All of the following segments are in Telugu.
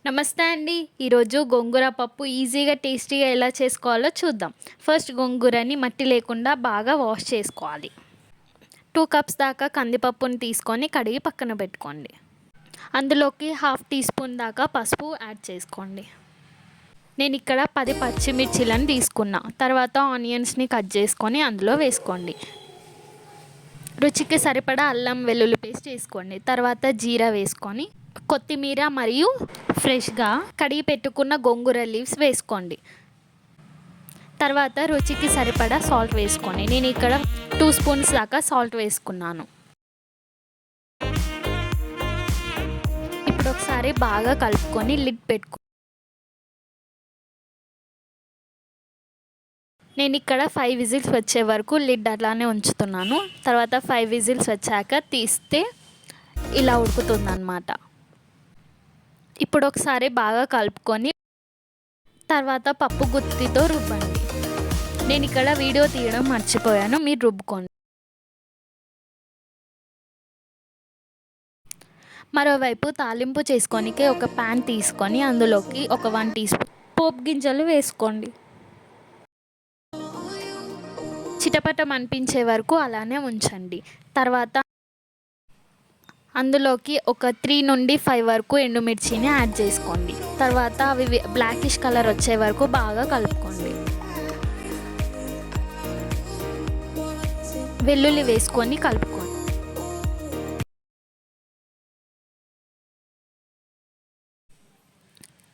నమస్తే అండి. ఈరోజు గోంగూర పప్పు ఈజీగా, టేస్టీగా ఎలా చేసుకోవాలో చూద్దాం. ఫస్ట్ గోంగూరని మట్టి లేకుండా బాగా వాష్ చేసుకోవాలి. 2 కప్స్ దాకా కందిపప్పుని తీసుకొని కడిగి పక్కన పెట్టుకోండి. అందులోకి హాఫ్ టీ స్పూన్ దాకా పసుపు యాడ్ చేసుకోండి. నేను ఇక్కడ 10 పచ్చిమిర్చిలను తీసుకున్నా. తర్వాత ఆనియన్స్ని కట్ చేసుకొని అందులో వేసుకోండి. రుచికి సరిపడా అల్లం వెల్లుల్లి పేస్ట్ వేసుకోండి. తర్వాత జీరా వేసుకొని కొత్తిమీర మరియు ఫ్రెష్గా కడిగి పెట్టుకున్న గోంగూర లీవ్స్ వేసుకోండి. తర్వాత రుచికి సరిపడా సాల్ట్ వేసుకోండి. నేను ఇక్కడ 2 స్పూన్స్ దాకా సాల్ట్ వేసుకున్నాను. ఇప్పుడు ఒకసారి బాగా కలుపుకొని లిడ్ పెట్టుకో. నేను ఇక్కడ 5 విజిల్స్ వచ్చే వరకు లిడ్ అట్లానే ఉంచుతున్నాను. తర్వాత 5 విజిల్స్ వచ్చాక తీస్తే ఇలా ఉడుకుతుందన్నమాట. ఇప్పుడు ఒకసారి బాగా కలుపుకొని తర్వాత పప్పు గుత్తితో రుబ్బండి. నేను ఇక్కడ వీడియో తీయడం మర్చిపోయాను, మీరు రుబ్బుకోండి. మరోవైపు తాలింపు చేసుకోనికి ఒక ప్యాన్ తీసుకొని అందులోకి ఒక 1 టీ స్పూన్ పోపు గింజలు వేసుకోండి. చిటపటం అనిపించే వరకు అలానే ఉంచండి. తర్వాత అందులోకి ఒక 3 నుండి 5 వరకు ఎండుమిర్చిని యాడ్ చేసుకోండి. తర్వాత అవి బ్లాకిష్ కలర్ వచ్చే వరకు బాగా కలుపుకోండి. వెల్లుల్లి వేసుకొని కలుపుకోండి.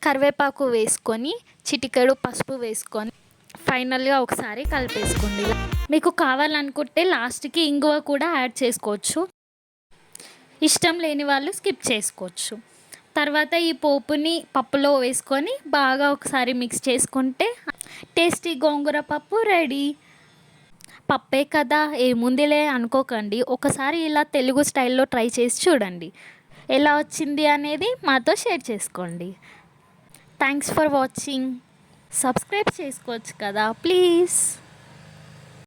కరివేపాకు వేసుకొని చిటికెడు పసుపు వేసుకొని ఫైనల్గా ఒకసారి కలిపేసుకోండి. మీకు కావాలనుకుంటే లాస్ట్కి ఇంగువ కూడా యాడ్ చేసుకోవచ్చు. ఇష్టం లేని వాళ్ళు స్కిప్ చేసుకోవచ్చు. తర్వాత ఈ పోపుని పప్పులో వేసుకొని బాగా ఒకసారి మిక్స్ చేసుకుంటే టేస్టీ గోంగూర పప్పు రెడీ. పప్పే కదా ఏముందిలే అనుకోకండి, ఒకసారి ఇలా తెలుగు స్టైల్లో ట్రై చేసి చూడండి. ఎలా వచ్చింది అనేది మాతో షేర్ చేసుకోండి. Thanks for watching. సబ్స్క్రైబ్ చేసుకోవచ్చు కదా ప్లీజ్.